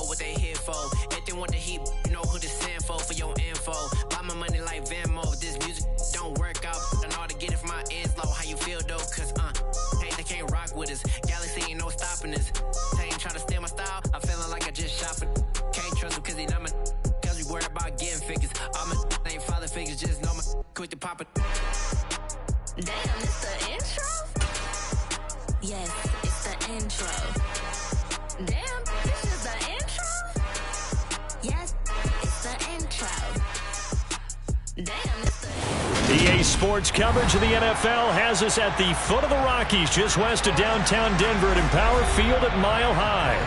what they here for. If they want the heat, you know who to send for your info. Buy my money like Venmo. This music don't work out. I know how to get it from my ends low. How you feel though? Cause hey, they can't rock with us. Galaxy ain't no stopping us. They ain't trying to steal my style. I'm feeling like I just shot for. Can't trust him cause he not my. Cause we worried about getting figures. All my ain't father figures. Just know my quick to pop it. Damn, it's the intro? Yes, it's the intro. Damn, this is the intro? Yes, it's the intro. Damn, it's the... EA Sports coverage of the NFL has us at the foot of the Rockies, just west of downtown Denver at Empower Field at Mile High.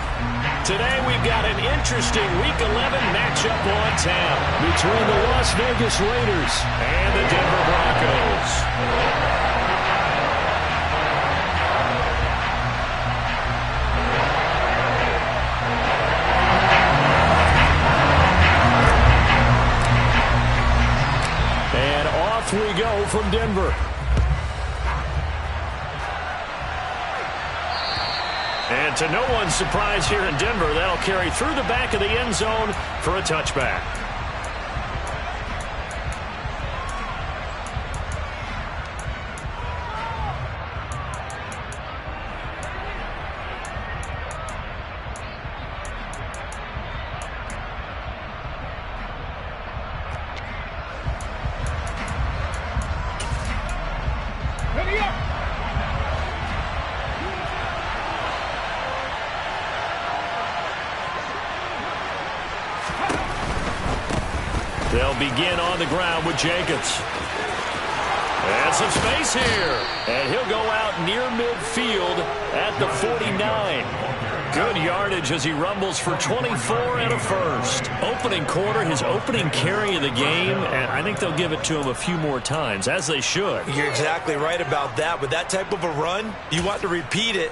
Today we've got an interesting Week 11 matchup on tap between the Las Vegas Raiders and the Denver Broncos. We go from Denver. And to no one's surprise here in Denver, that'll carry through the back of the end zone for a touchback. They'll begin on the ground with Jacobs. And some space here. And he'll go out near midfield at the 49. Good yardage as he rumbles for 24 and a first. Opening quarter, his opening carry of the game, and I think they'll give it to him a few more times, as they should. You're exactly right about that. With that type of a run, you want to repeat it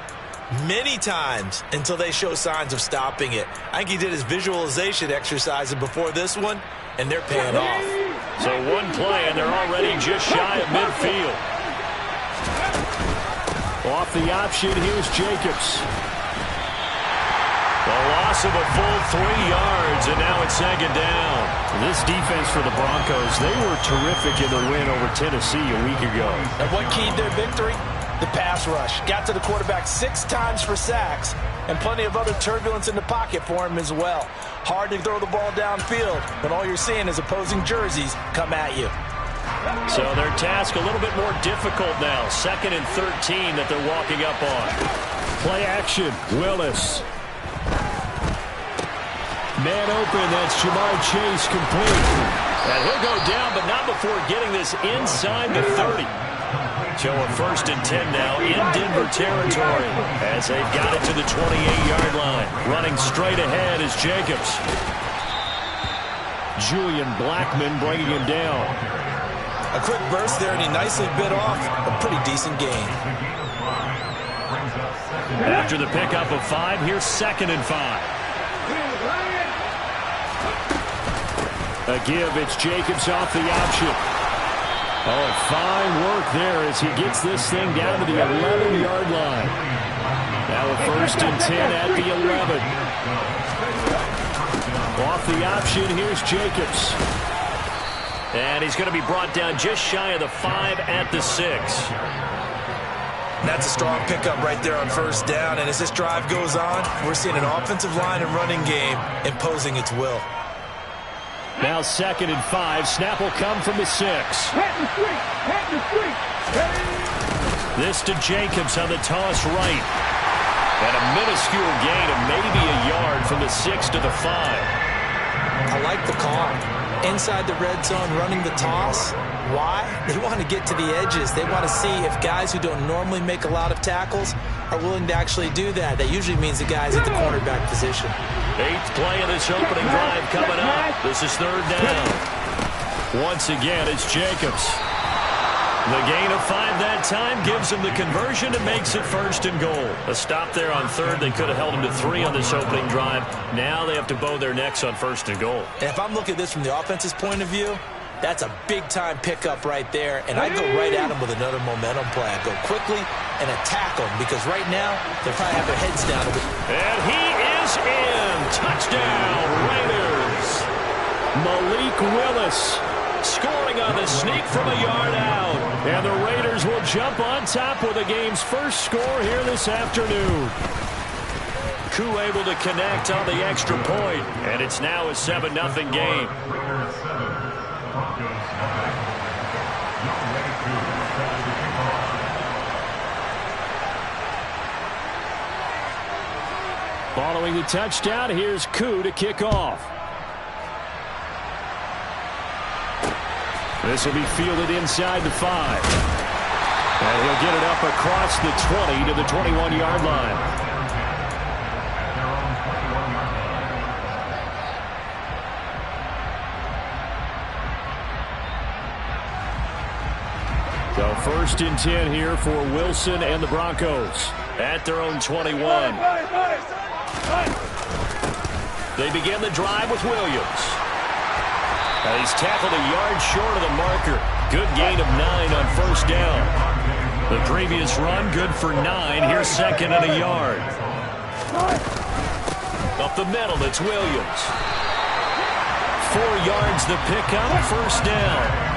many times until they show signs of stopping it. I think he did his visualization exercise before this one, and they're paying off. So one play, and they're already just shy of midfield. Off the option, here's Jacobs. The loss of a full 3 yards, and now it's second down. This defense for the Broncos, they were terrific in the win over Tennessee a week ago. And what keyed their victory? The pass rush. Got to the quarterback 6 times for sacks, and plenty of other turbulence in the pocket for him as well. Hard to throw the ball downfield when all you're seeing is opposing jerseys come at you. So their task a little bit more difficult now. 2nd and 13 that they're walking up on. Play action. Willis. Man open. That's Jamar Chase complete. And he'll go down, but not before getting this inside the 30. So a 1st and 10 now in Denver territory as they've got it to the 28-yard line. Running straight ahead is Jacobs. Julian Blackmon bringing him down. A quick burst there, and he nicely bit off a pretty decent gain. After the pickup of 5, here's 2nd and 5. A give, it's Jacobs off the option. Oh, fine work there as he gets this thing down to the 11-yard line. Now a 1st and 10 at the 11. Off the option, here's Jacobs. And he's going to be brought down just shy of the 5 at the 6. And that's a strong pickup right there on 1st down. And as this drive goes on, we're seeing an offensive line and running game imposing its will. Now 2nd and 5. Snap will come from the 6. This to Jacobs on the toss right. And a minuscule gain of maybe a yard from the 6 to the 5. I like the call. Inside the red zone, running the toss. Why? They want to get to the edges. They want to see if guys who don't normally make a lot of tackles are willing to actually do that. That usually means the guys at the cornerback position. 8th play of this opening drive coming up. This is 3rd down. Once again, it's Jacobs. The gain of 5 that time gives him the conversion and makes it 1st and goal. A stop there on 3rd. They could have held him to 3 on this opening drive. Now they have to bow their necks on 1st and goal. And if I'm looking at this from the offense's point of view, that's a big-time pickup right there, and I go right at him with another momentum play. I go quickly and attack them because right now they probably have their heads down. And he is is in. Touchdown, Raiders. Malik Willis scoring on the sneak from a yard out. And the Raiders will jump on top with the game's first score here this afternoon. Koo able to connect on the extra point, and it's now a 7-0 game. Following the touchdown, here's Koo to kick off. This will be fielded inside the 5. And he'll get it up across the 20 to the 21-yard line. So 1st and 10 here for Wilson and the Broncos at their own 21. They begin the drive with Williams. And he's tackled a yard short of the marker. Good gain of 9 on 1st down. The previous run, good for 9. Here's 2nd and a yard. Up the middle, it's Williams. 4 yards the pickup, 1st down.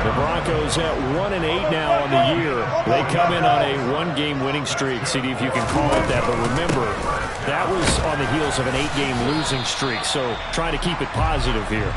The Broncos at 1-8 now on the year. They come in on a 1-game winning streak. See if you can call it that. But remember, that was on the heels of an 8-game losing streak. So trying to keep it positive here.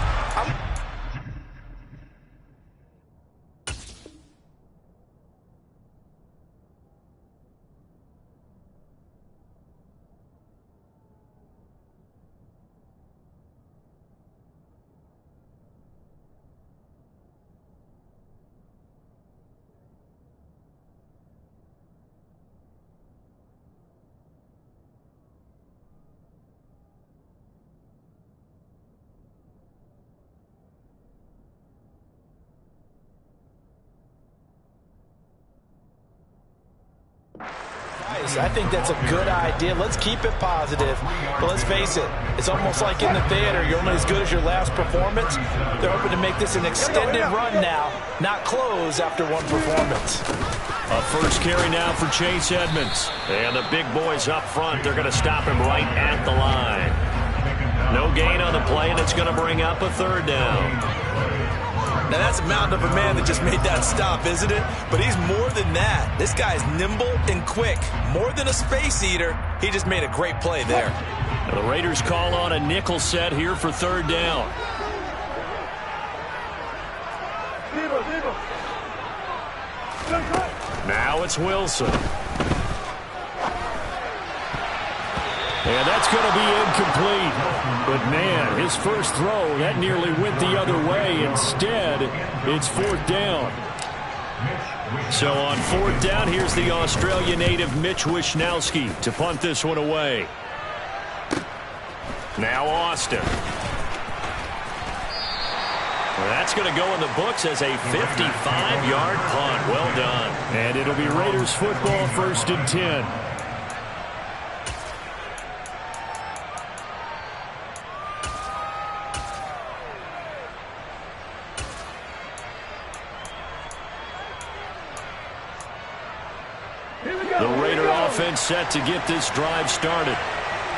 I think that's a good idea. Let's keep it positive. But let's face it, it's almost like in the theater. You're only as good as your last performance. They're hoping to make this an extended run now, not close after one performance. A first carry now for Chase Edmonds. And the big boys up front, they're going to stop him right at the line. No gain on the play, and it's going to bring up a 3rd down. Now, that's a mountain of a man that just made that stop, isn't it? But he's more than that. This guy's nimble and quick. More than a space eater. He just made a great play there. Now the Raiders call on a nickel set here for 3rd down. Now it's Wilson. And that's going to be incomplete. But, man, his first throw, that nearly went the other way. Instead, it's 4th down. So on 4th down, here's the Australia native Mitch Wishnowsky to punt this one away. Now Austin. Well, that's going to go in the books as a 55-yard punt. Well done. And it'll be Raiders football, 1st and 10. The Raider offense set to get this drive started.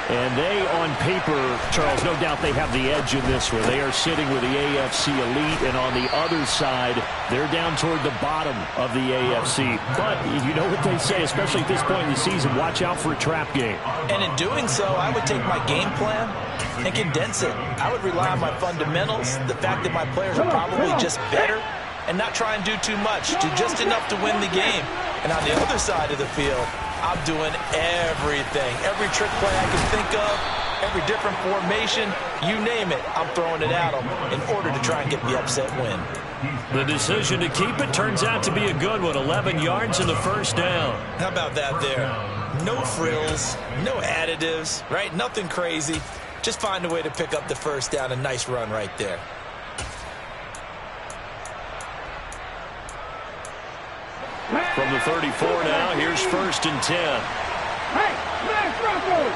And they, on paper, Charles, no doubt they have the edge in this one. They are sitting with the AFC elite, and on the other side, they're down toward the bottom of the AFC. But you know what they say, especially at this point in the season, watch out for a trap game. And in doing so, I would take my game plan and condense it. I would rely on my fundamentals, the fact that my players are probably just better, and not try and do too much, do just enough to win the game. And on the other side of the field, I'm doing everything. Every trick play I can think of, every different formation, you name it, I'm throwing it at them in order to try and get the upset win. The decision to keep it turns out to be a good one. 11 yards in the 1st down. How about that there? No frills, no additives, right? Nothing crazy. Just find a way to pick up the 1st down. A nice run right there. From the 34 now, here's 1st and 10. Hey, smash Broncos!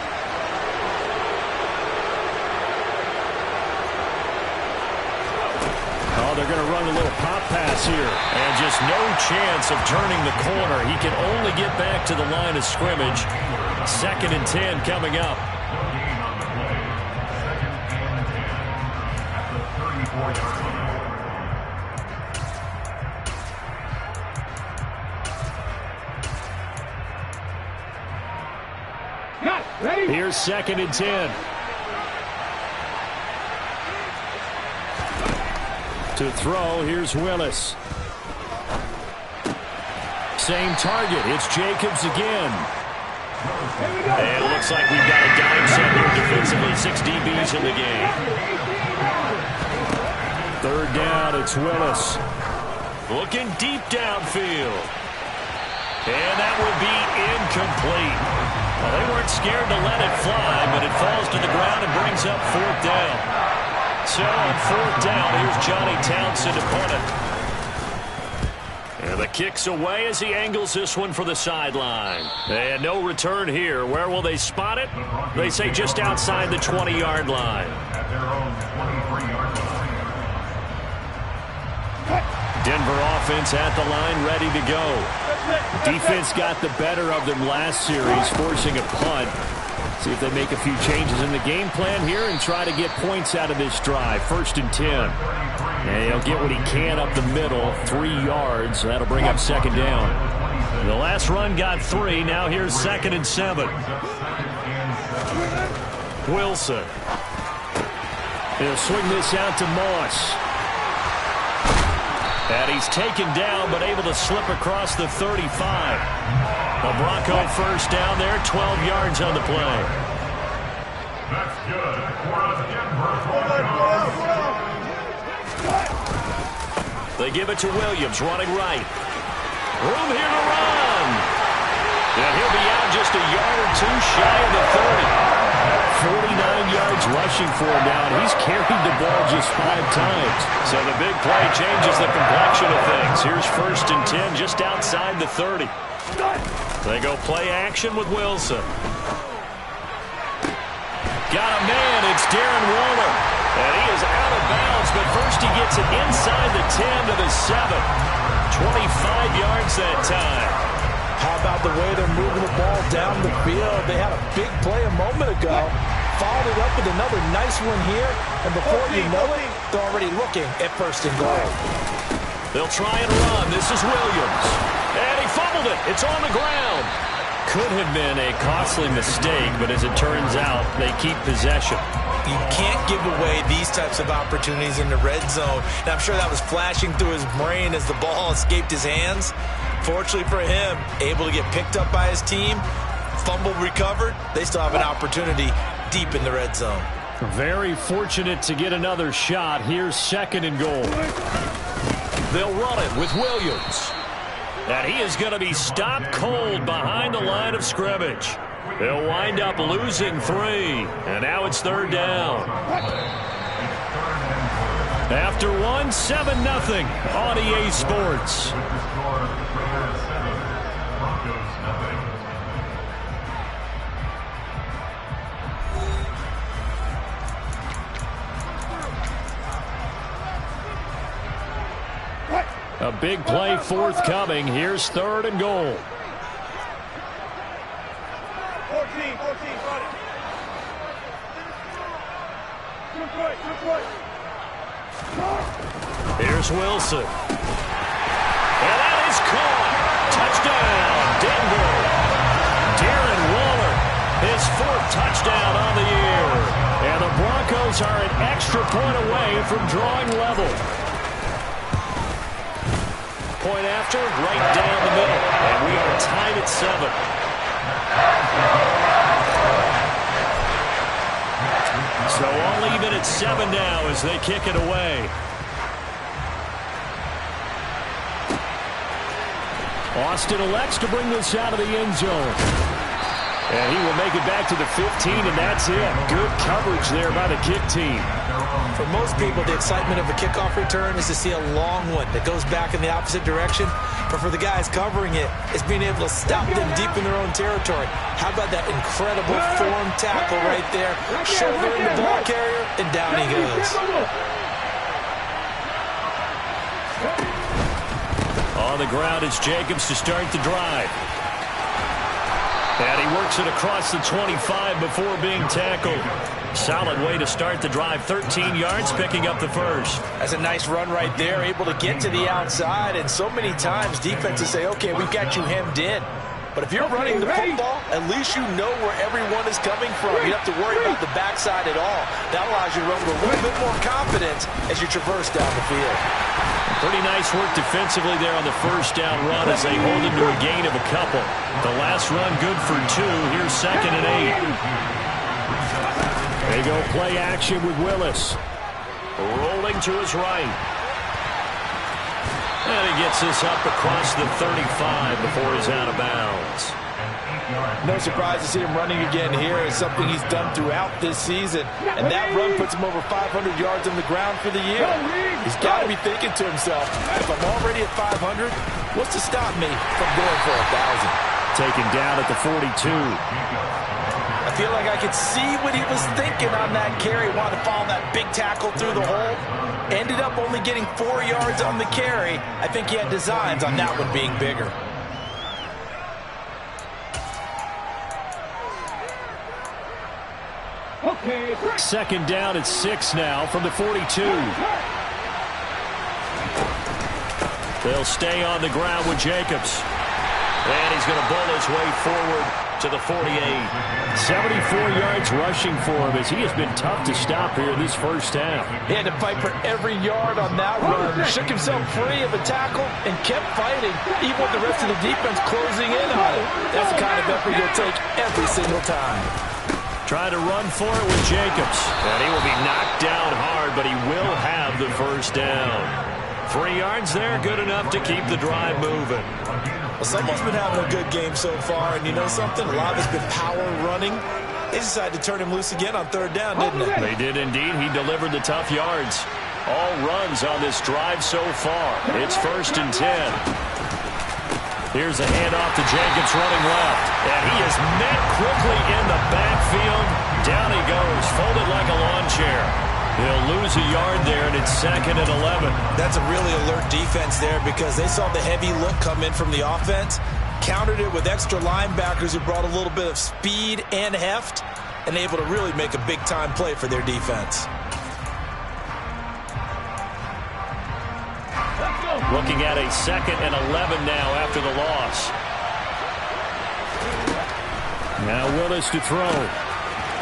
Oh, they're going to run a little pop pass here. And just no chance of turning the corner. He can only get back to the line of scrimmage. 2nd and 10 coming up. Here's 2nd and 10. To throw, here's Willis. Same target. It's Jacobs again. And it looks like we've got a dime set here defensively. 6 DBs in the game. 3rd down, it's Willis. Looking deep downfield. And that would be incomplete. Well, they weren't scared to let it fly, but it falls to the ground and brings up 4th down. So on 4th down, here's Johnny Townsend to punt it. And the kick's away as he angles this one for the sideline. And no return here. Where will they spot it? They say just outside the 20-yard line. Denver offense at the line, ready to go. Defense got the better of them last series, forcing a punt. See if they make a few changes in the game plan here and try to get points out of this drive. 1st and 10. And he'll get what he can up the middle, 3 yards. That'll bring up 2nd down. The last run got 3. Now here's 2nd and 7. Wilson. He'll swing this out to Moss. And he's taken down, but able to slip across the 35. A Bronco 1st down there, 12 yards on the play. That's good. For the Denver. They give it to Williams, running right. Room here to run. And he'll be out just a yard or 2 shy of the 30. 49 yards rushing for him now, and he's carried the ball just 5 times. So the big play changes the complexion of things. Here's 1st and 10 just outside the 30. They go play action with Wilson. Got a man, it's Darren Waller. And he is out of bounds, but first he gets it inside the 10 to the 7. 25 yards that time. How about the way they're moving the ball down the field? They had a big play a moment ago. Followed it up with another nice one here. And before you know it, they're already looking at 1st and goal. They'll try and run. This is Williams. And he fumbled it. It's on the ground. Could have been a costly mistake, but as it turns out, they keep possession. You can't give away these types of opportunities in the red zone. And I'm sure that was flashing through his brain as the ball escaped his hands. Fortunately for him, able to get picked up by his team, fumble recovered. They still have an opportunity deep in the red zone. Very fortunate to get another shot. Here's 2nd and goal. They'll run it with Williams. And he is going to be stopped cold behind the line of scrimmage. They'll wind up losing 3. And now it's 3rd down. After 1, 7-0 on EA Sports. A big play forthcoming. Here's 3rd and goal. 14, got it. Here's Wilson. And that is caught. Touchdown, Denver. Darren Waller, his 4th touchdown on the year. And the Broncos are an extra point away from drawing level. Point after, right down the middle. And we are tied at 7. So all even at 7 now as they kick it away. Austin elects to bring this out of the end zone. And he will make it back to the 15, and that's it. Good coverage there by the kick team. For most people, the excitement of a kickoff return is to see a long one that goes back in the opposite direction. But for the guys covering it, it's being able to stop them deep in their own territory. How about that incredible form tackle right there? Shouldering the ball carrier, and down he goes. On the ground, it's Jacobs to start the drive. And he works it across the 25 before being tackled. Solid way to start the drive. 13 yards, picking up the first. That's a nice run right there, able to get to the outside. And so many times defenses say, okay, we've got you hemmed in. But if you're running the football, at least you know where everyone is coming from. You don't have to worry about the backside at all. That allows you to run with a little bit more confidence as you traverse down the field. Pretty nice work defensively there on the first down run as they hold him to a gain of a couple. The last run good for 2. Here's 2nd and 8. They go play action with Willis. Rolling to his right. And he gets this up across the 35 before he's out of bounds. No surprise to see him running again here. It's something he's done throughout this season. And that run puts him over 500 yards on the ground for the year. He's got to be thinking to himself, if I'm already at 500, what's to stop me from going for 1,000? Taken down at the 42. I feel like I could see what he was thinking on that carry. Wanted to follow that big tackle through the hole. Ended up only getting 4 yards on the carry. I think he had designs on that one being bigger. Okay. 2nd down at 6 now from the 42. They'll stay on the ground with Jacobs. And he's going to bull his way forward to the 48. 74 yards rushing for him as he has been tough to stop here in this first half. He had to fight for every yard on that run. Shook himself free of a tackle and kept fighting, even with the rest of the defense closing in on it. That's the kind of effort you'll take every single time. Trying to run for it with Jacobs. And he will be knocked down hard, but he will have the first down. 3 yards there, good enough to keep the drive moving. Well, someone's been having a good game so far, and you know something? A lot of it's been power running. They decided to turn him loose again on 3rd down, didn't they? They did indeed. He delivered the tough yards. All runs on this drive so far. It's 1st and 10. Here's a handoff to Jacobs running left. And he is met quickly in the backfield. Down he goes, folded like a lawn chair. He'll lose a yard there, and it's 2nd and 11. That's a really alert defense there because they saw the heavy look come in from the offense, countered it with extra linebackers who brought a little bit of speed and heft, and able to really make a big-time play for their defense. Looking at a 2nd and 11 now after the loss. Now Willis to throw.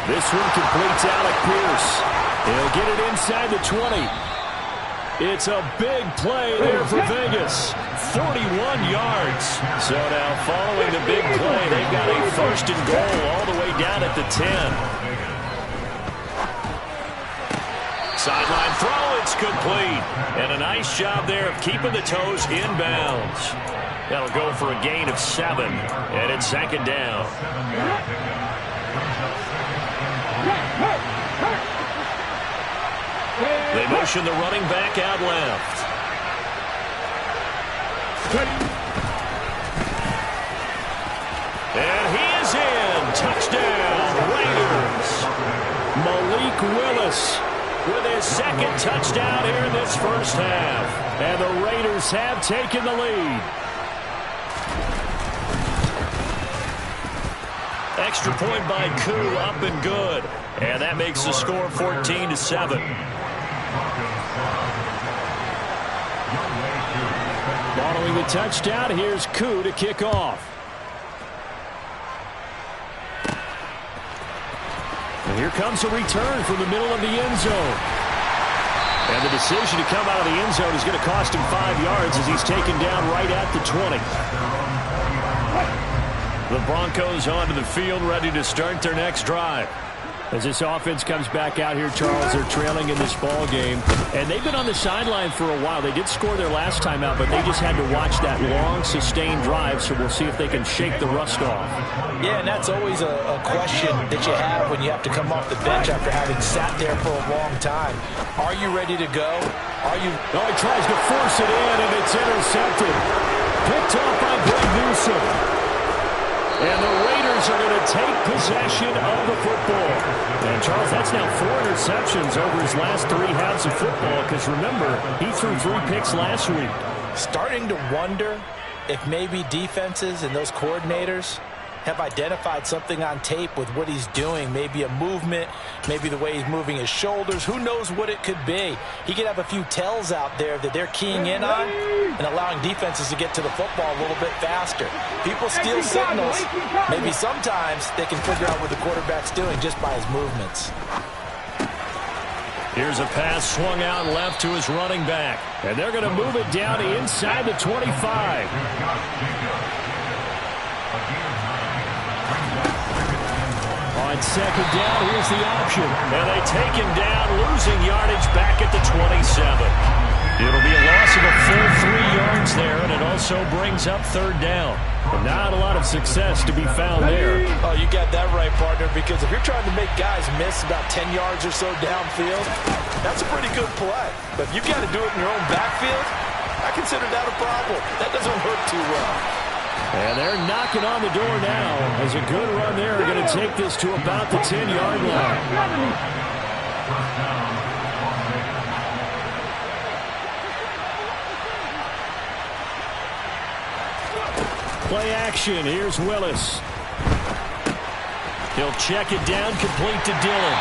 This one completes Alec Pierce. He'll get it inside the 20. It's a big play there for Vegas. 41 yards. So now following the big play, they've got a 1st and goal all the way down at the 10. Sideline throw, it's complete. And a nice job there of keeping the toes inbounds. That'll go for a gain of 7. And it's 2nd down. They motion the running back out left. And he is in. Touchdown, Raiders. Malik Willis with his 2nd touchdown here in this first half. And the Raiders have taken the lead. Extra point by Koo, up and good. And that makes the score 14-7. Following the touchdown, here's Koo to kick off. And here comes a return from the middle of the end zone. And the decision to come out of the end zone is going to cost him 5 yards as he's taken down right at the 20. The Broncos onto the field, ready to start their next drive. As this offense comes back out here, Charles, they're trailing in this ball game. And they've been on the sideline for a while. They did score their last time out, but they just had to watch that long, sustained drive, so we'll see if they can shake the rust off. Yeah, and that's always a question that you have when you have to come off the bench after having sat there for a long time. Are you ready to go? Are you... Oh, he tries to force it in, and it's intercepted. Picked off by Greg Newsome. And the Raiders are going to take possession of the football. And, Charles, that's now 4 interceptions over his last 3 halves of football because, remember, he threw 3 picks last week. Starting to wonder if maybe defenses and those coordinators have identified something on tape with what he's doing. Maybe a movement, maybe the way he's moving his shoulders. Who knows what it could be? He could have a few tells out there that they're keying in on and allowing defenses to get to the football a little bit faster. People steal signals. Maybe sometimes they can figure out what the quarterback's doing just by his movements. Here's a pass swung out left to his running back. And they're going to move it down inside the 25. On second down, here's the option. And they take him down, losing yardage back at the 27. It'll be a loss of a full 3 yards there, and it also brings up third down. But not a lot of success to be found there. Oh, you got that right, partner, because if you're trying to make guys miss about 10 yards or so downfield, that's a pretty good play. But if you've got to do it in your own backfield, I consider that a problem. That doesn't work too well. And they're knocking on the door now as a good run there. Going to take this to about the 10-yard line. Play action. Here's Willis. He'll check it down, complete to Dillon.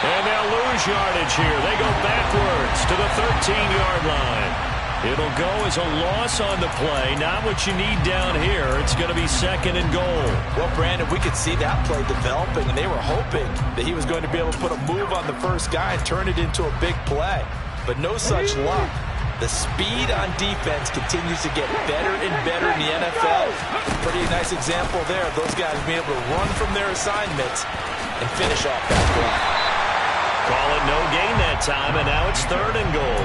And they'll lose yardage here. They go backwards to the 13-yard line. It'll go as a loss on the play. Not what you need down here. It's going to be second and goal. Well, Brandon, we could see that play developing, and they were hoping that he was going to be able to put a move on the first guy and turn it into a big play. But no such luck. The speed on defense continues to get better and better in the NFL. Pretty nice example there of those guys being able to run from their assignments and finish off that play. Call it no gain that time, and now it's third and goal.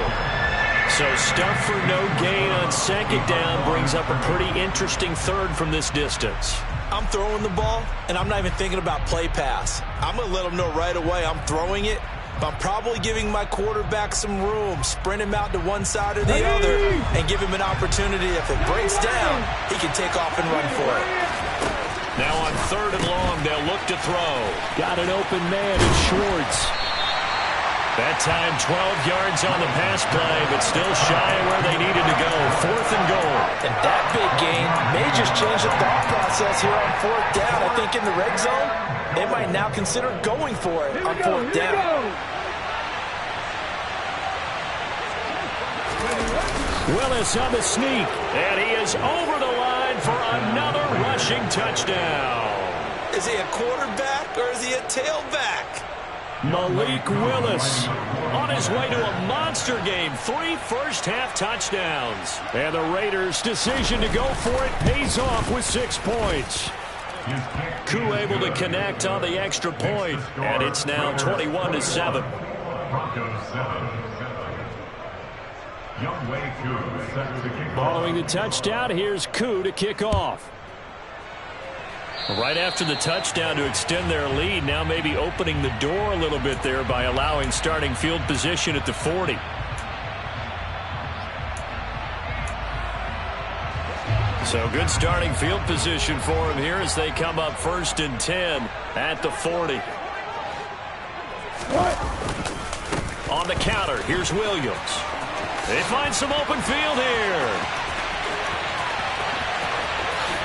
So stuff for no gain on second down brings up a pretty interesting third from this distance. I'm throwing the ball, and I'm not even thinking about play pass. I'm going to let them know right away I'm throwing it. But I'm probably giving my quarterback some room, sprint him out to one side or the other, and give him an opportunity. If it breaks down, he can take off and run for it. Now on third and long, they'll look to throw. Got an open man in Schwartz. That time 12 yards on the pass play, but still shy of where they needed to go. Fourth and goal. And that big gain may just change the thought process here on fourth down. I think in the red zone, they might now consider going for it on fourth down. Willis on the sneak, and he is over the line for another rushing touchdown. Is he a quarterback or is he a tailback? Malik Willis on his way to a monster game. 3 first-half touchdowns. And the Raiders' decision to go for it pays off with 6 points. Koo able to connect on the extra point, and it's now 21-7. Following the touchdown, here's Koo to kick off. Right after the touchdown to extend their lead, now maybe opening the door a little bit there by allowing starting field position at the 40. So good starting field position for him here as they come up 1st and 10 at the 40. On the counter, here's Williams. They find some open field here.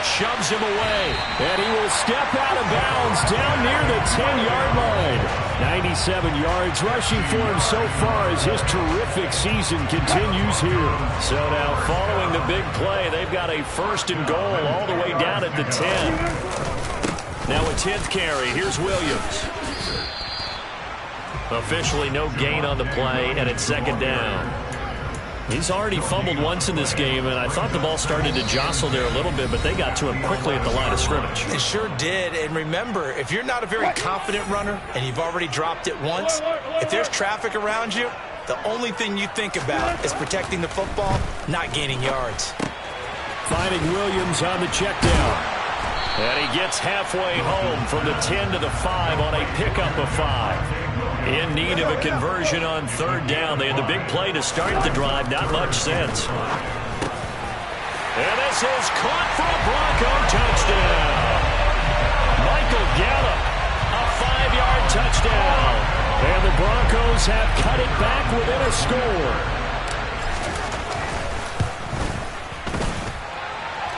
Shoves him away, and he will step out of bounds down near the 10-yard line. 97 yards rushing for him so far as his terrific season continues here. So now following the big play, they've got a 1st and goal all the way down at the 10. Now a 10th carry. Here's Williams. Officially no gain on the play, and it's 2nd down. He's already fumbled once in this game, and I thought the ball started to jostle there a little bit, but they got to him quickly at the line of scrimmage. It sure did, and remember, if you're not a very confident runner and you've already dropped it once, if there's traffic around you, the only thing you think about is protecting the football, not gaining yards. Finding Williams on the check down. And he gets halfway home from the 10 to the 5 on a pickup of 5. In need of a conversion on 3rd down. They had the big play to start the drive. Not much sense. And this is caught for a Bronco touchdown. Michael Gallup, a 5-yard touchdown. And the Broncos have cut it back within a score.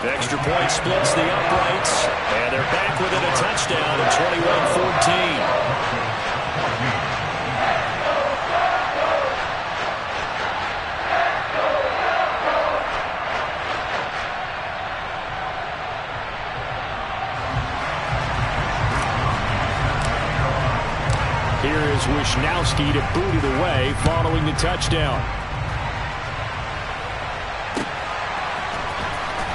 The extra point splits the uprights, and they're back with touchdown at 21-14. Here is Wisnowski to boot it away following the touchdown.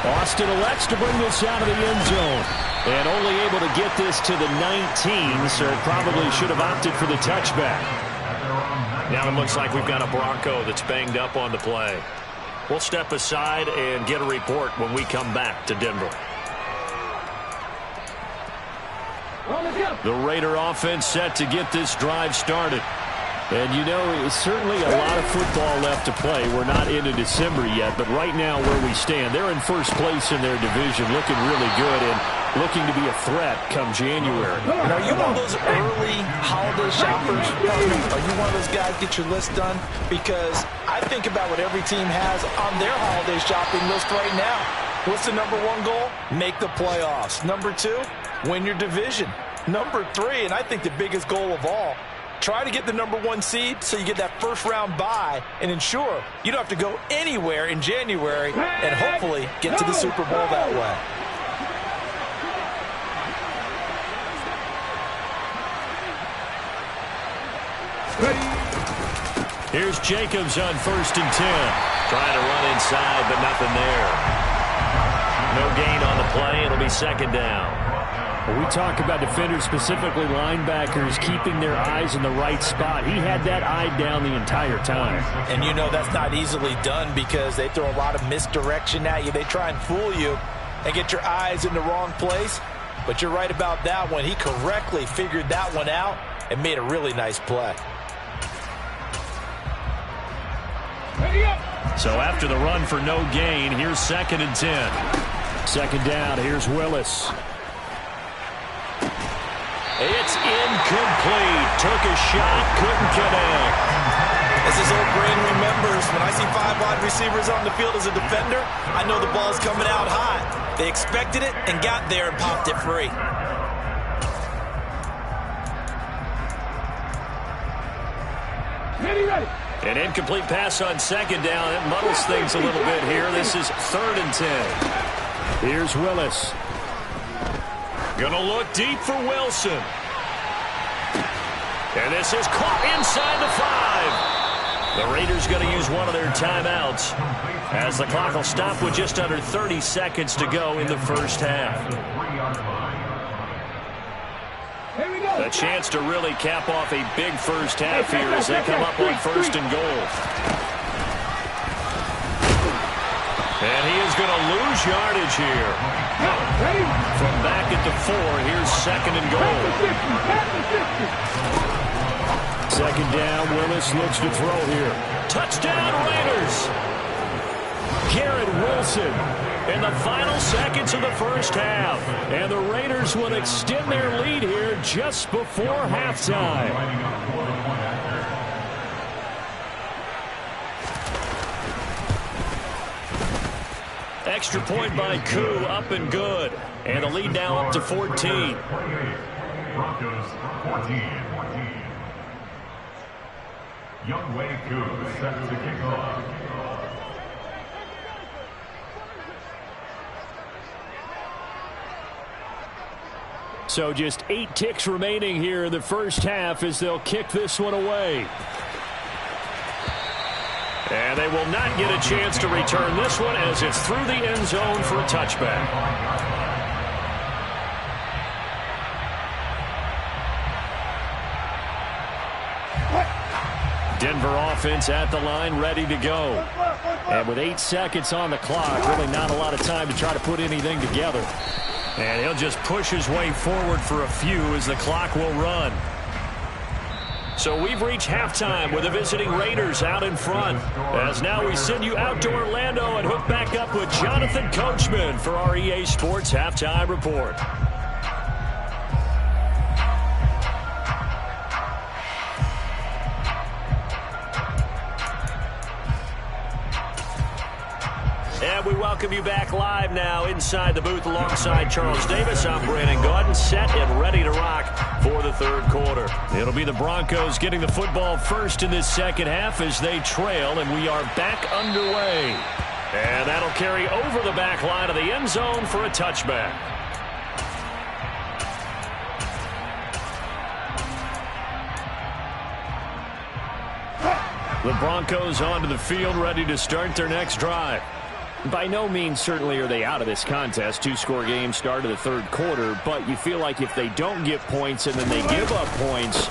Austin elects to bring this out of the end zone. And only able to get this to the 19, so probably should have opted for the touchback. Now it looks like we've got a Bronco that's banged up on the play. We'll step aside and get a report when we come back to Denver. The Raider offense set to get this drive started. And, you know, it's certainly a lot of football left to play. We're not into December yet, but right now where we stand, they're in first place in their division, looking really good and looking to be a threat come January. Are you one of those early holiday shoppers? Are you one of those guys get your list done? Because I think about what every team has on their holiday shopping list right now. What's the number one goal? Make the playoffs. Number two, win your division. Number three, and I think the biggest goal of all, try to get the number one seed so you get that first round bye and ensure you don't have to go anywhere in January and hopefully get to the Super Bowl that way. Here's Jacobs on 1st and 10. Trying to run inside, but nothing there. No gain on the play. It'll be second down. We talk about defenders, specifically linebackers, keeping their eyes in the right spot. He had that eye down the entire time. And you know that's not easily done because they throw a lot of misdirection at you. They try and fool you and get your eyes in the wrong place. But you're right about that one. He correctly figured that one out and made a really nice play. So after the run for no gain, here's 2nd and 10. Second down, here's Willis. It's incomplete. Took a shot, couldn't connect. As his old brain remembers, when I see 5 wide receivers on the field as a defender, I know the ball's coming out high. They expected it and got there and popped it free. An incomplete pass on 2nd down. It muddles things a little bit here. This is 3rd and 10. Here's Willis. Gonna look deep for Wilson. And this is caught inside the 5. The Raiders going to use one of their timeouts as the clock will stop with just under 30 seconds to go in the first half. A chance to really cap off a big first half here as they come up on 1st and goal. And he is going to lose yardage here. From back at the 4, here's 2nd and goal. 2nd down, Willis looks to throw here. Touchdown, Raiders! Garrett Wilson In the final seconds of the first half. And the Raiders will extend their lead here just before halftime. Extra point by Koo, up and good. And the lead now up to 14. Broncos 14. Youngway Koo set to kick off. So just 8 ticks remaining here in the first half as they'll kick this one away. And they will not get a chance to return this one as it's through the end zone for a touchback. Denver offense at the line, ready to go. And with 8 seconds on the clock, really not a lot of time to try to put anything together. And he'll just push his way forward for a few as the clock will run. So we've reached halftime with the visiting Raiders out in front. As now we send you out to Orlando and hook back up with Jonathan Coachman for our EA Sports Halftime Report. And we welcome you back live now inside the booth alongside Charles Davis. I'm Brandon Gaudin, set and ready to rock for the third quarter. It'll be the Broncos getting the football first in this second half as they trail, and we are back underway. And that'll carry over the back line of the end zone for a touchback. The Broncos onto the field, ready to start their next drive. By no means certainly are they out of this contest. Two-score game start of the third quarter, but you feel like if they don't get points and then they give up points,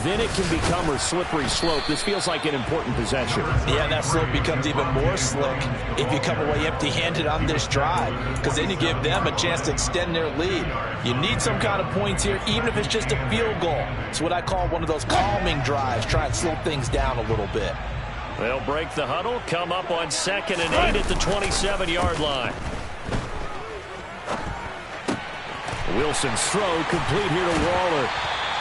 then it can become a slippery slope. This feels like an important possession. Yeah, that slope becomes even more slick if you come away empty-handed on this drive, because then you give them a chance to extend their lead. You need some kind of points here, even if it's just a field goal. It's what I call one of those calming drives. Try and slow things down a little bit. They'll break the huddle, come up on 2nd and 8 at the 27-yard line. Wilson's throw complete here to Waller.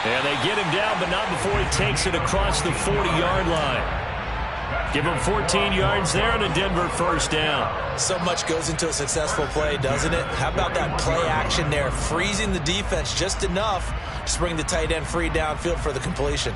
And they get him down, but not before he takes it across the 40-yard line. Give him 14 yards there and a Denver first down. So much goes into a successful play, doesn't it? How about that play action there, freezing the defense just enough to bring the tight end free downfield for the completion.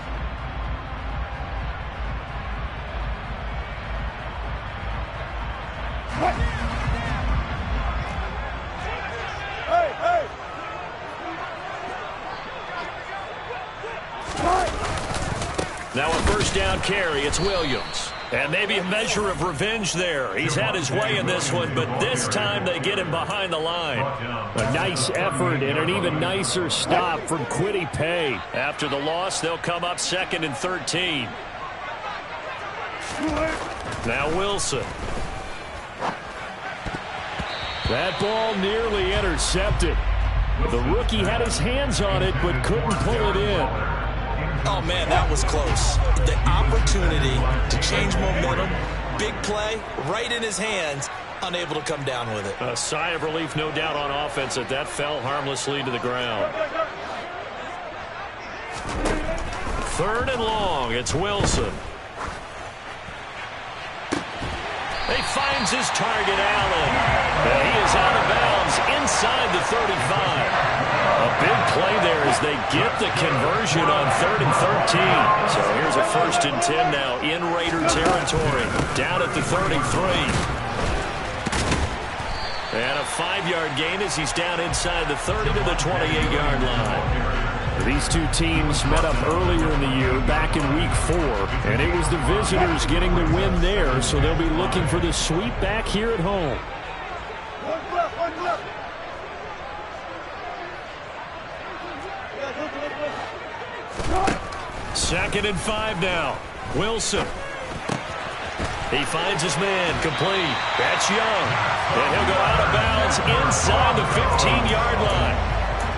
Now a first down carry. It's Williams. And maybe a measure of revenge there. He's had his way in this one, but this time they get him behind the line. A nice effort and an even nicer stop from Kwity Paye. After the loss, they'll come up 2nd and 13. Now Wilson. That ball nearly intercepted. The rookie had his hands on it, but couldn't pull it in. Oh, man, that was close. The opportunity to change momentum, big play, right in his hands, unable to come down with it. A sigh of relief, no doubt, on offense that fell harmlessly to the ground. 3rd and long, it's Wilson. He finds his target, Allen. And he is out of bounds inside the 35. A big play there as they get the conversion on 3rd and 13. So here's a 1st and 10 now in Raider territory. Down at the 33. And a 5-yard gain as he's down inside the 30 to the 28-yard line. These two teams met up earlier in the year, back in Week 4, and it was the visitors getting the win there, so they'll be looking for the sweep back here at home. Second and 5 now. Wilson. He finds his man, complete. That's Young. And he'll go out of bounds inside the 15-yard line.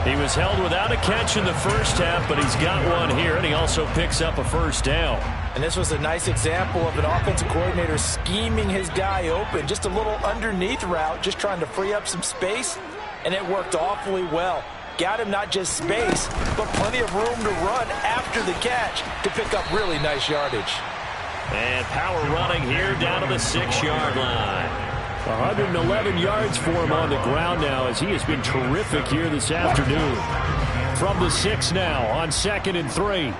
He was held without a catch in the first half, but he's got one here, and he also picks up a first down. And this was a nice example of an offensive coordinator scheming his guy open. Just a little underneath route, just trying to free up some space, and it worked awfully well. Got him not just space, but plenty of room to run after the catch to pick up really nice yardage. And power running here down to the 6-yard line. 111 yards for him on the ground now as he has been terrific here this afternoon. From the 6 now on 2nd and 3.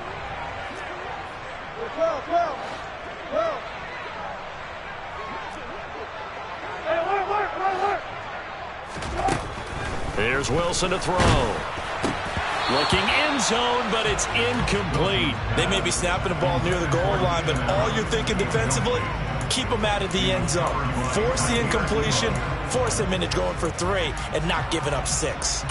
Here's Wilson to throw. Looking end zone, but it's incomplete. They may be snapping the ball near the goal line, but all you're thinking defensively, keep them out of the end zone. Force the incompletion, force them into going for 3, and not giving up 6.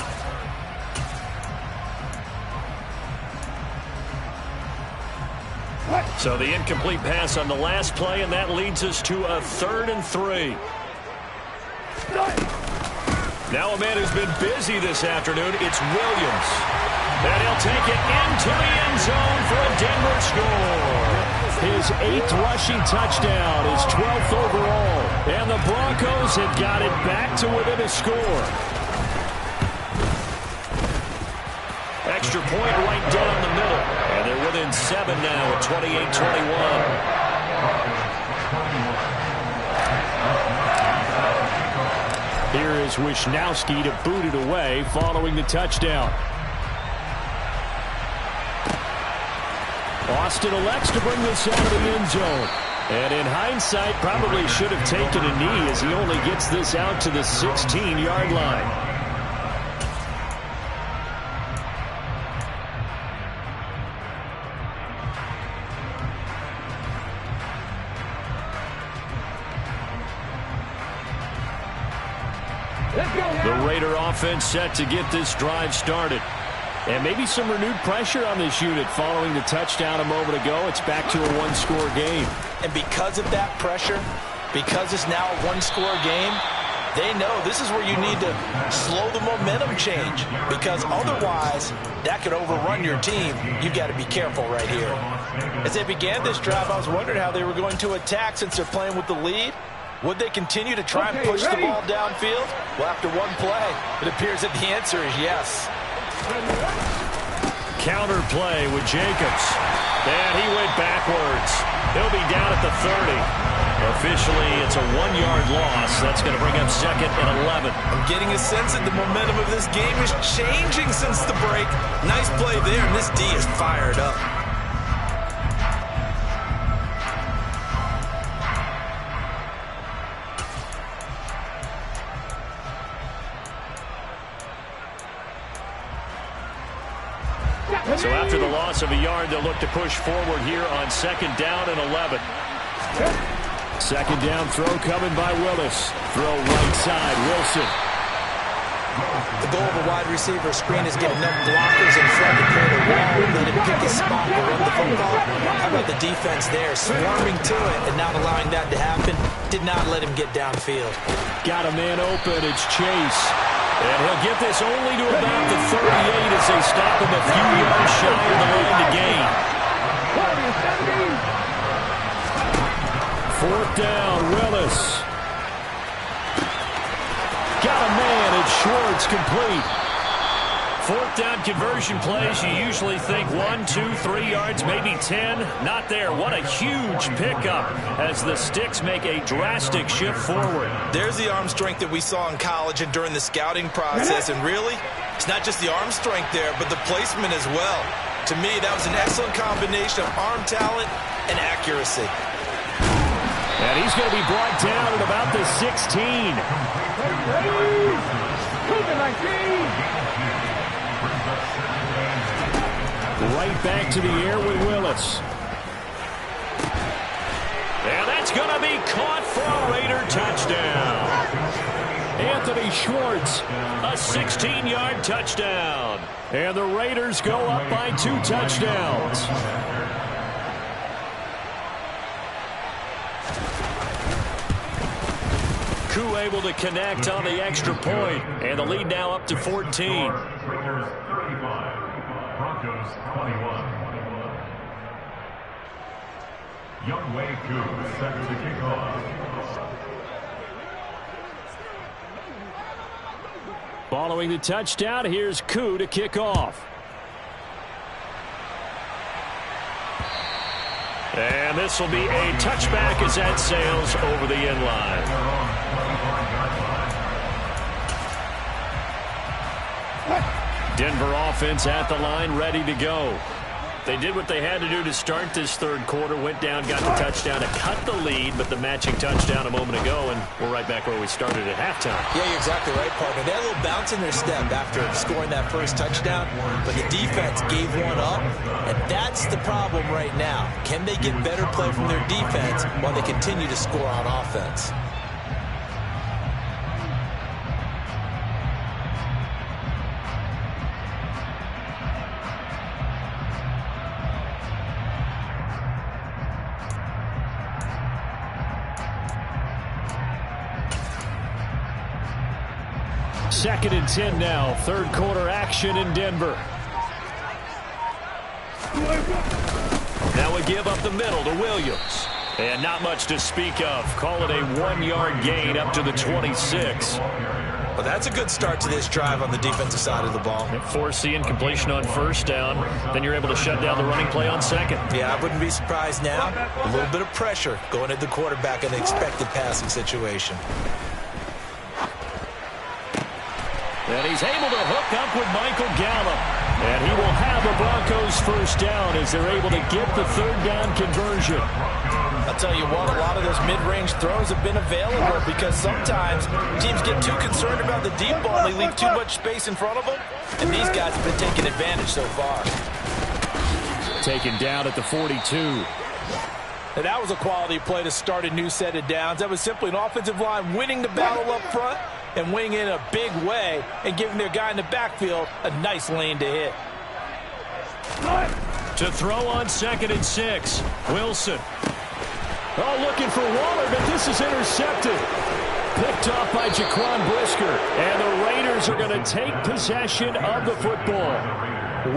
So the incomplete pass on the last play, and that leads us to a 3rd and 3. Now a man who's been busy this afternoon, it's Williams. And he'll take it into the end zone for a Denver score. His 8th rushing touchdown, his 12th overall. And the Broncos have got it back to within a score. Extra point right down the middle. And they're within 7 now at 28-21. Here is Wisnowski to boot it away following the touchdown. Austin elects to bring this out of the end zone. And in hindsight, probably should have taken a knee as he only gets this out to the 16-yard line. The Raider offense set to get this drive started. And maybe some renewed pressure on this unit following the touchdown a moment ago. It's back to a one-score game. And because of that pressure, because it's now a one-score game, they know this is where you need to slow the momentum change. Because otherwise, that could overrun your team. You've got to be careful right here. As they began this drive, I was wondering how they were going to attack since they're playing with the lead. Would they continue to try and push the ball downfield? Well, after one play, it appears that the answer is yes. Counter play with Jacobs. And he went backwards. He'll be down at the 30. Officially, it's a 1-yard loss. That's going to bring up 2nd and 11. I'm getting a sense that the momentum of this game is changing since the break. Nice play there, and this D is fired up. So after the loss of a yard, they'll look to push forward here on 2nd down and 11. 2nd down throw coming by Willis. Throw right side, Wilson. The goal of a wide receiver screen is get enough blockers in front to create a wall and let him pick his spot to run the football. How about the defense there, swarming to it and not allowing that to happen? Did not let him get downfield. Got a man open, it's Chase. And he'll get this only to about the 38 as they stop him a few yards shy of the line to gain. 4th down, Willis. Got a man, it's Schwartz, complete. 4th down conversion plays, you usually think 1, 2, 3 yards, maybe 10. Not there. What a huge pickup as the Sticks make a drastic shift forward. There's the arm strength that we saw in college and during the scouting process. And really, it's not just the arm strength there, but the placement as well. To me, that was an excellent combination of arm talent and accuracy. And he's going to be brought down at about the 16. Right back to the air with Willis. And that's going to be caught for a Raider touchdown. Anthony Schwartz, a 16-yard touchdown. And the Raiders go up by 2 touchdowns. Koo able to connect on the extra point, and the lead now up to 14. Raiders 35, Broncos 21. Younghoe Koo set to kick off. Following the touchdown, here's Koo to kick off. And this will be a touchback as that sails over the end line. Denver offense at the line, ready to go. They did what they had to do to start this third quarter, went down, got the touchdown to cut the lead, but the matching touchdown a moment ago, and we're right back where we started at halftime. Yeah, you're exactly right, partner. They had a little bounce in their step after scoring that first touchdown, but the defense gave one up, and that's the problem right now. Can they get better play from their defense while they continue to score on offense? Second and 10 now. Third quarter action in Denver. Now we give up the middle to Williams. And not much to speak of. Call it a 1-yard gain up to the 26. Well, that's a good start to this drive on the defensive side of the ball. Force the incompletion on first down. Then you're able to shut down the running play on second. Yeah, I wouldn't be surprised now. A little bit of pressure going at the quarterback in an expected passing situation. And he's able to hook up with Michael Gallup. And he will have the Broncos first down as they're able to get the third down conversion. I'll tell you what, a lot of those mid-range throws have been available because sometimes teams get too concerned about the deep ball. They leave too much space in front of them. And these guys have been taking advantage so far. Taken down at the 42. And that was a quality play to start a new set of downs. That was simply an offensive line winning the battle up front and winning in a big way and giving their guy in the backfield a nice lane to hit. To throw on 2nd and 6. Wilson. Oh, looking for Waller, but this is intercepted. Picked off by Jaquan Brisker. And the Raiders are going to take possession of the football.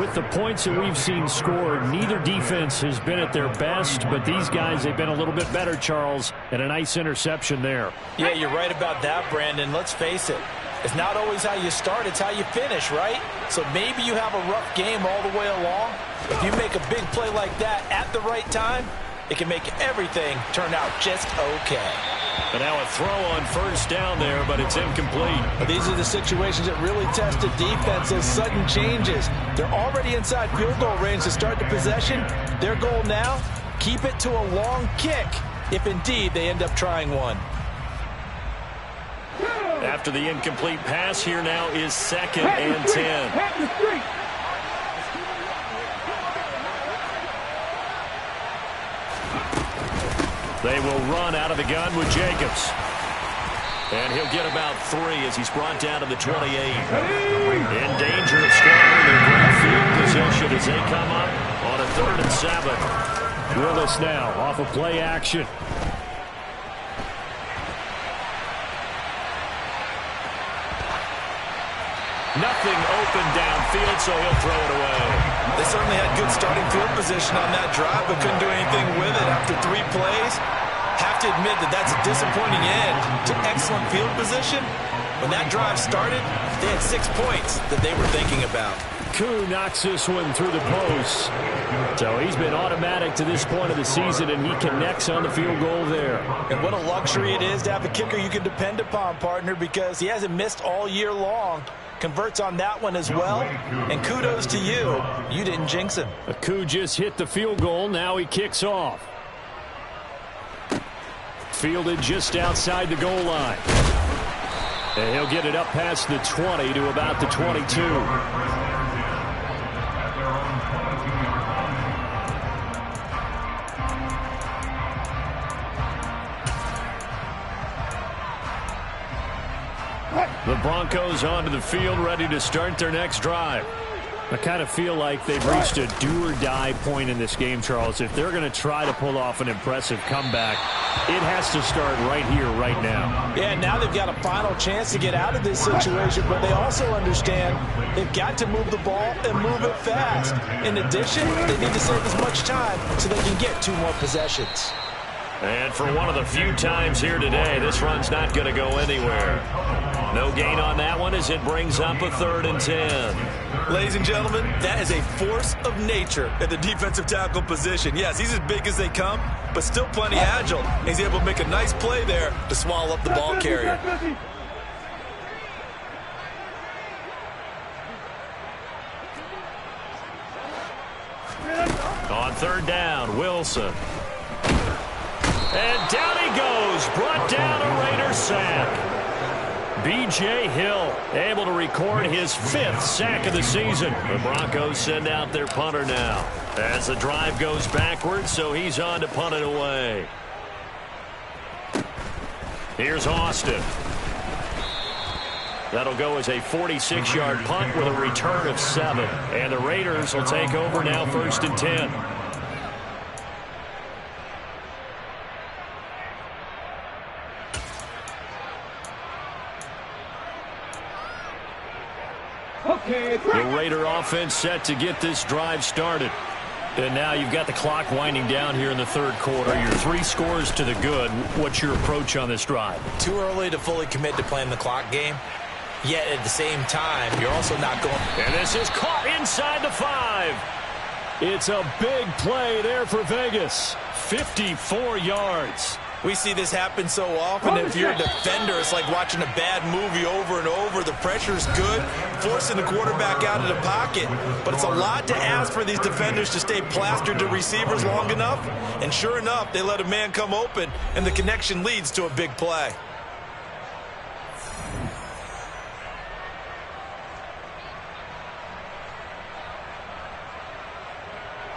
With the points that we've seen scored, neither defense has been at their best, but these guys, they've been a little bit better, Charles, and a nice interception there. Yeah, you're right about that, Brandon. Let's face it. It's not always how you start, it's how you finish, right? So maybe you have a rough game all the way along. If you make a big play like that at the right time, it can make everything turn out just okay. And now a throw on first down there, but it's incomplete. But these are the situations that really test a defense, those sudden changes. They're already inside field goal range to start the possession. Their goal now, keep it to a long kick, if indeed they end up trying one. After the incomplete pass, here now is 2nd and 10. They will run out of the gun with Jacobs. And he'll get about 3 as he's brought down to the 28. In danger of squandering their great field position as they come up on a 3rd and 7. Willis now off of play action. Nothing open downfield, so he'll throw it away. They certainly had good starting field position on that drive, but couldn't do anything with it after 3 plays. Have to admit that that's a disappointing end to excellent field position. When that drive started, they had 6 points that they were thinking about. Koo knocks this one through the post. So he's been automatic to this point of the season, and he connects on the field goal there. And what a luxury it is to have a kicker you can depend upon, partner, because he hasn't missed all year long. Converts on that one as well. And kudos to you. You didn't jinx him. Koo just hit the field goal. Now he kicks off. Fielded just outside the goal line. And he'll get it up past the 20 to about the 22. The Broncos onto the field, ready to start their next drive. I kind of feel like they've reached a do-or-die point in this game, Charles. If they're going to try to pull off an impressive comeback, it has to start right here, right now. Yeah, now they've got a final chance to get out of this situation, but they also understand they've got to move the ball and move it fast. In addition, they need to save as much time so they can get 2 more possessions. And for one of the few times here today, this run's not going to go anywhere. No gain on that one as it brings up a 3rd and 10. Ladies and gentlemen, that is a force of nature at the defensive tackle position. Yes, he's as big as they come, but still plenty agile. He's able to make a nice play there to swallow up the ball carrier. On 3rd down, Wilson. And down he goes, brought down a Raider sack. B.J. Hill able to record his 5th sack of the season. The Broncos send out their punter now as the drive goes backwards, so he's on to punt it away. Here's Austin. That'll go as a 46-yard punt with a return of 7. And the Raiders will take over now 1st and 10. The Raider offense set to get this drive started. And now you've got the clock winding down here in the 3rd quarter. You're 3 scores to the good. What's your approach on this drive? Too early to fully commit to playing the clock game. Yet at the same time, you're also not going. And this is caught inside the 5. It's a big play there for Vegas. 54 yards. We see this happen so often. If you're a defender, it's like watching a bad movie over and over. The pressure's good, forcing the quarterback out of the pocket. But it's a lot to ask for these defenders to stay plastered to receivers long enough. And sure enough, they let a man come open, and the connection leads to a big play.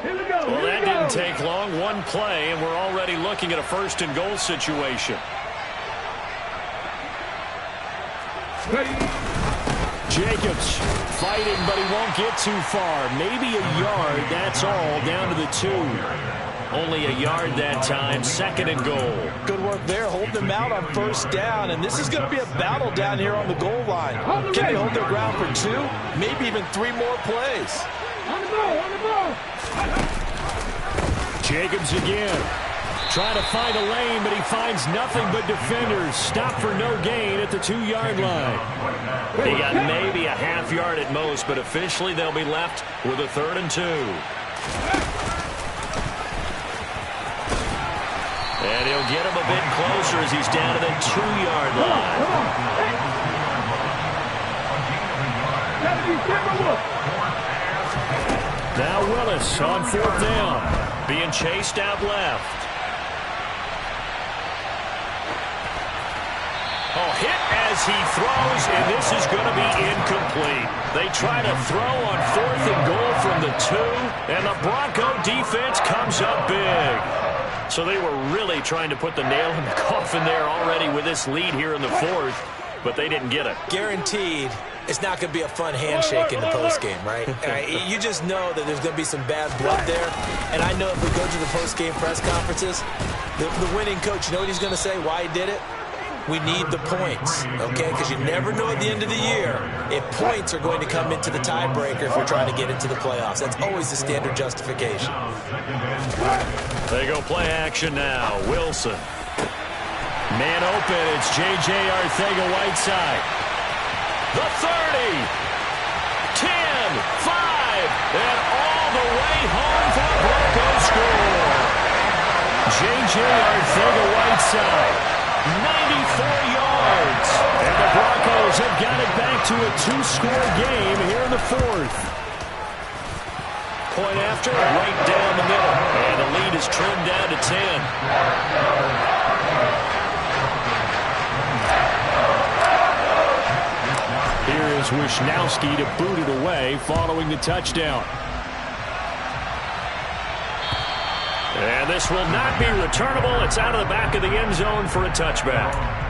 Well, that didn't take long. One play, and we're already looking at a first-and-goal situation. Jacobs fighting, but he won't get too far. Maybe a yard, that's all, down to the 2. Only a yard that time, second and goal. Good work there, holding them out on first down, and this is going to be a battle down here on the goal line. Can they hold their ground for 2, maybe even 3 more plays? On the ball. Jacobs again. Trying to find a lane, but he finds nothing but defenders. Stop for no gain at the 2-yard line. He got maybe a half yard at most, but officially they'll be left with a 3rd and 2. And he'll get him a bit closer as he's down to the 2-yard line. Now Willis on 4th down, being chased out left. Oh, hit as he throws, and this is going to be incomplete. They try to throw on 4th and goal from the 2, and the Bronco defense comes up big. So they were really trying to put the nail in the coffin there already with this lead here in the 4th, but they didn't get it. Guaranteed. It's not going to be a fun handshake in the postgame, right? You just know that there's going to be some bad blood there. And I know if we go to the postgame press conferences, the winning coach, you know what he's going to say, why he did it? We need the points, okay? Because you never know at the end of the year if points are going to come into the tiebreaker if we're trying to get into the playoffs. That's always the standard justification. They go play action now. Wilson. Man open. It's J.J. Arcega-Whiteside. The 30, 10, 5, and all the way home for the Broncos score. J.J. Arcega-Whiteside, 94 yards. And the Broncos have got it back to a 2-score game here in the 4th. Point after, right down the middle. And the lead is trimmed down to 10. Here is Wisnowski to boot it away following the touchdown. And this will not be returnable. It's out of the back of the end zone for a touchback.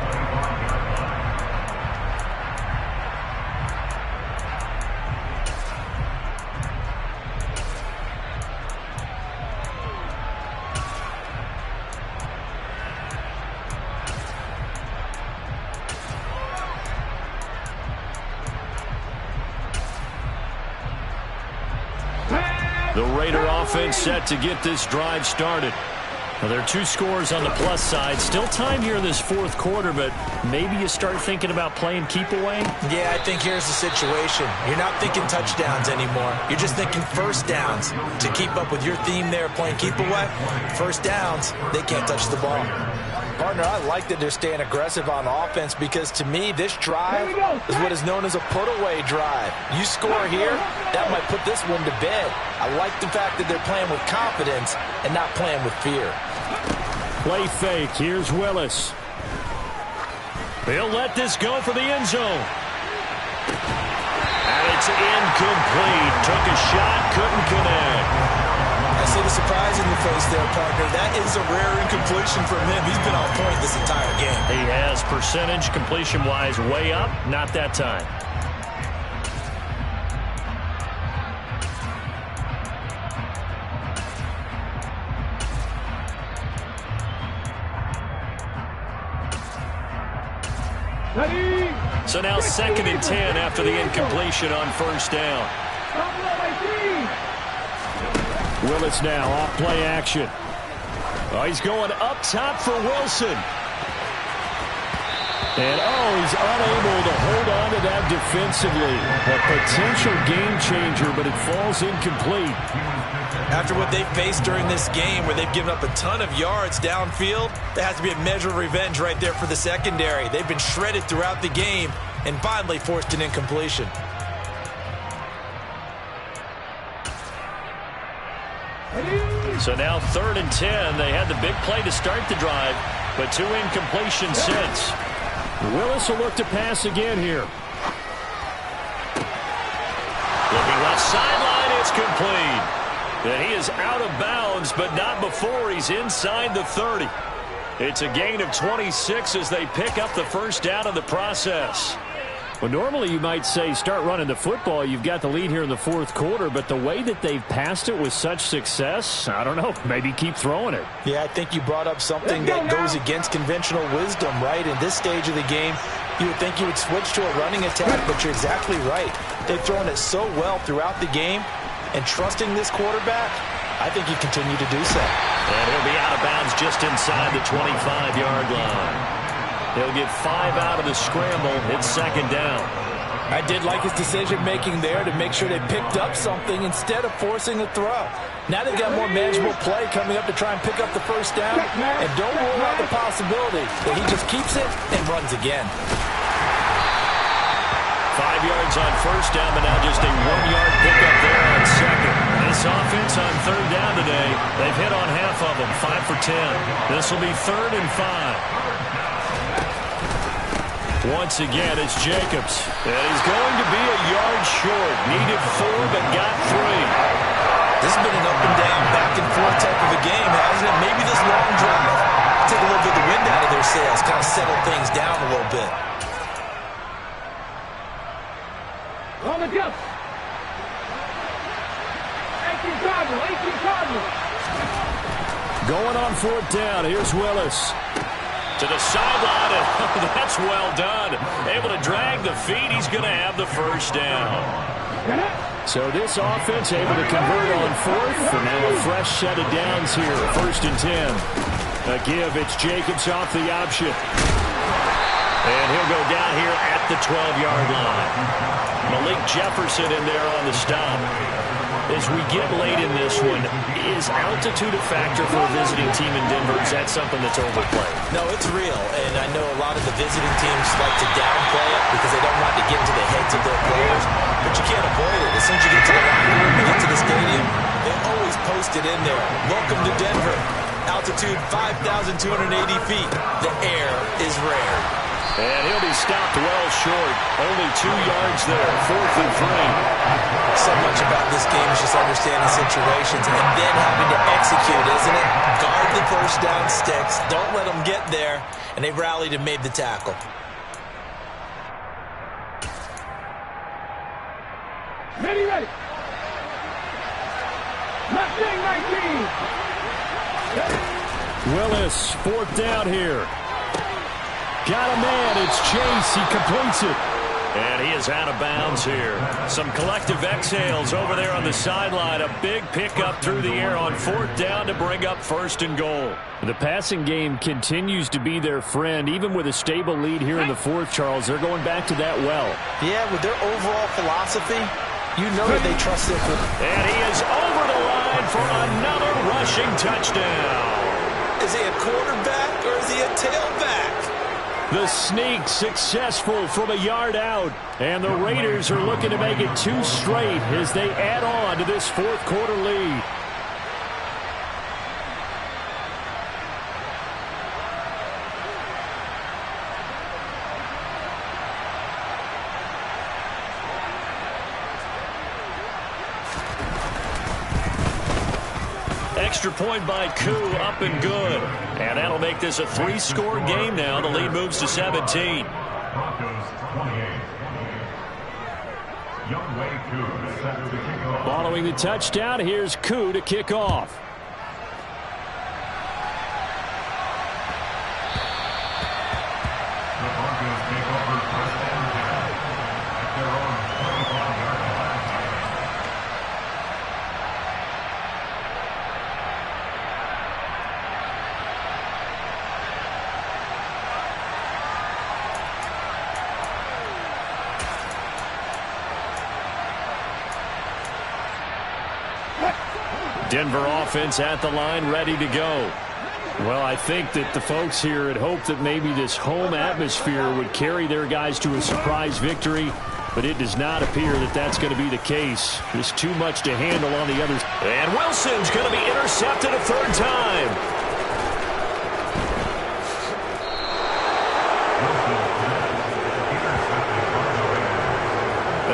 The Raider offense set to get this drive started. Well, there are 2 scores on the plus side. Still time here in this 4th quarter, but maybe you start thinking about playing keep away? Yeah, I think here's the situation. You're not thinking touchdowns anymore. You're just thinking first downs. To keep up with your theme there, playing keep away, first downs, they can't touch the ball. Partner, I like that they're staying aggressive on offense because, to me, this drive is what is known as a put-away drive. You score here, that might put this one to bed. I like the fact that they're playing with confidence and not playing with fear. Play fake. Here's Willis. They'll let this go for the end zone. And it's incomplete. Took a shot, couldn't connect. I see the surprise in your face there, partner. That is a rare incompletion from him. He's been on point this entire game. He has percentage completion-wise way up. Not that time. So now 2nd and 10 after the incompletion on first down. Willis now off play action. Oh, he's going up top for Wilson. And, he's unable to hold on to that defensively. A potential game changer, but it falls incomplete. After what they've faced during this game, where they've given up a ton of yards downfield, there has to be a measure of revenge right there for the secondary. They've been shredded throughout the game and finally forced an incompletion. So now 3rd and 10. They had the big play to start the drive, but 2 incompletions since. Willis will look to pass again here. Looking left sideline, it's complete. And he is out of bounds, but not before he's inside the 30. It's a gain of 26 as they pick up the first down in the process. Well, normally you might say start running the football. You've got the lead here in the 4th quarter, but the way that they've passed it with such success, I don't know, maybe keep throwing it. Yeah, I think you brought up something that goes against conventional wisdom, right? In this stage of the game, you would think you would switch to a running attack, but you're exactly right. They've thrown it so well throughout the game, and trusting this quarterback, I think you continue to do so. And he'll be out of bounds just inside the 25-yard line. He'll get 5 out of the scramble. It's 2nd down. I did like his decision-making there to make sure they picked up something instead of forcing a throw. Now they've got more manageable play coming up to try and pick up the first down. And don't rule out the possibility that he just keeps it and runs again. 5 yards on first down, but now just a 1-yard pickup there on second. This offense on 3rd down today, they've hit on half of them, 5 for 10. This will be 3rd and 5. Once again, it's Jacobs. And he's going to be a yard short. Needed 4, but got 3. This has been an up and down, back and forth type of a game, hasn't it? Maybe this long drive take a little bit of the wind out of their sails, kind of settle things down a little bit. On the jump. 18 Cardinals. Going on 4th down. Here's Willis. To the sideline, and that's well done. Able to drag the feet. He's going to have the first down. So this offense able to convert on 4th, and now a fresh set of downs here. 1st and 10. A give, it's Jacobs off the option. And he'll go down here at the 12-yard line. Malik Jefferson in there on the stop. As we get late in this one, is altitude a factor for a visiting team in Denver? Is that something that's overplayed? No, it's real, and I know a lot of the visiting teams like to downplay it because they don't want to get into the heads of their players, but you can't avoid it. As soon as you get to the locker room and get to the stadium, they always post it in there. Welcome to Denver. Altitude 5,280 feet. The air is rare. And he'll be stopped well short. Only 2 yards there. 4th and 3. So much about this game is just understanding situations and then having to execute, isn't it? Guard the first down sticks. Don't let them get there. And they rallied and made the tackle. Ready. Mustang 19. Willis, 4th down here. Got a man. It's Chase. He completes it. And he is out of bounds here. Some collective exhales over there on the sideline. A big pickup through the air on 4th down to bring up 1st and goal. The passing game continues to be their friend. Even with a stable lead here in the 4th, Charles, they're going back to that well. Yeah, with their overall philosophy, you know that they trust their quarterback. And he is over the line for another rushing touchdown. Is he a quarterback or is he a tailback? The sneak successful from a yard out. And the Raiders are looking to make it 2 straight as they add on to this 4th quarter lead. Extra point by Koo, up and good. And that'll make this a 3-score game now. The lead moves to 17. Following the touchdown, here's Koo to kick off. Denver offense at the line, ready to go. Well, I think that the folks here had hoped that maybe this home atmosphere would carry their guys to a surprise victory, but it does not appear that that's going to be the case. There's too much to handle on the others. And Wilson's going to be intercepted a third time.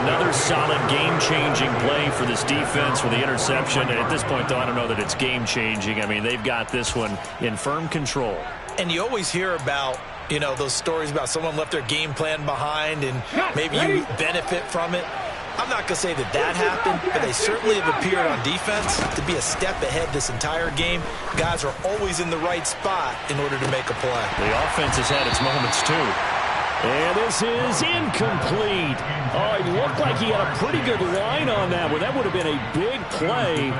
Another solid game-changing play for this defense with the interception. And at this point, though, I don't know that it's game-changing. I mean, they've got this one in firm control. And you always hear about, you know, those stories about someone left their game plan behind and maybe you benefit from it. I'm not going to say that that happened, but they certainly have appeared on defense to be a step ahead this entire game. Guys are always in the right spot in order to make a play. The offense has had its moments, too. And this is incomplete. Oh, it looked like he had a pretty good line on that one. That would have been a big play,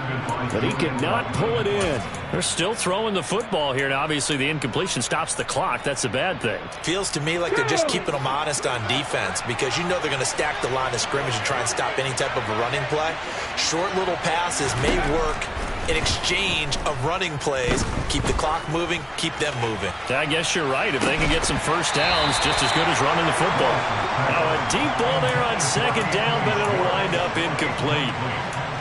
but he could not pull it in. They're still throwing the football here. Now, obviously, the incompletion stops the clock. That's a bad thing. Feels to me like they're just keeping them honest on defense because you know they're going to stack the line of scrimmage and try and stop any type of a running play. Short little passes may work in exchange of running plays. Keep the clock moving, keep them moving. I guess you're right. If they can get some first downs, just as good as running the football. Now a deep ball there on second down, but it'll wind up incomplete.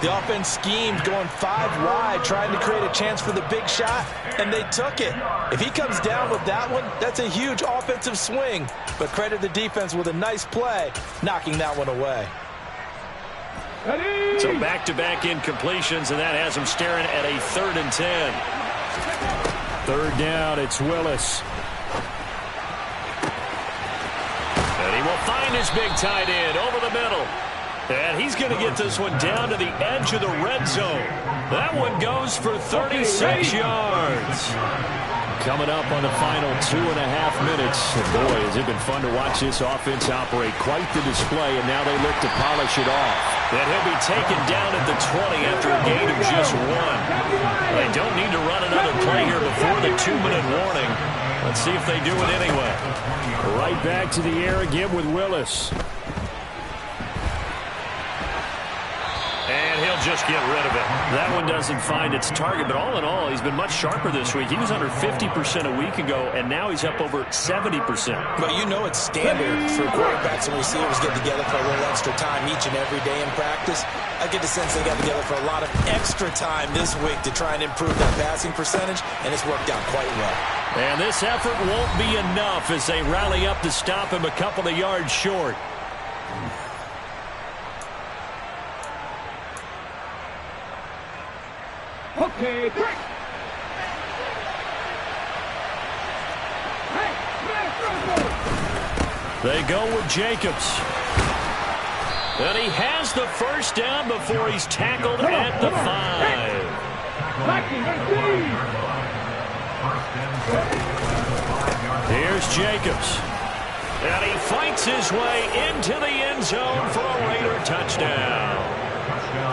The offense schemed going 5 wide, trying to create a chance for the big shot, and they took it. If he comes down with that one, that's a huge offensive swing. But credit the defense with a nice play, knocking that one away. So back-to-back incompletions, and that has him staring at a 3rd and 10. Third down, it's Willis. And he will find his big tight end over the middle. And he's going to get this one down to the edge of the red zone. That one goes for 36 yards. Coming up on the final 2.5 minutes. And boy, has it been fun to watch this offense operate. Quite the display, and now they look to polish it off. And he'll be taken down at the 20 after a gain of just 1. They don't need to run another play here before the 2-minute warning. Let's see if they do it anyway. Right back to the air again with Willis. And he'll just get rid of it. That one doesn't find its target, but all in all, he's been much sharper this week. He was under 50% a week ago, and now he's up over 70%. But you know it's standard for quarterbacks and receivers get together for a little extra time each and every day in practice. I get the sense they got together for a lot of extra time this week to try and improve that passing percentage, and it's worked out quite well. And this effort won't be enough as they rally up to stop him a couple of yards short. Okay, break. They go with Jacobs. And he has the first down before he's tackled at the 5. Here's Jacobs. And he fights his way into the end zone for a Raider touchdown.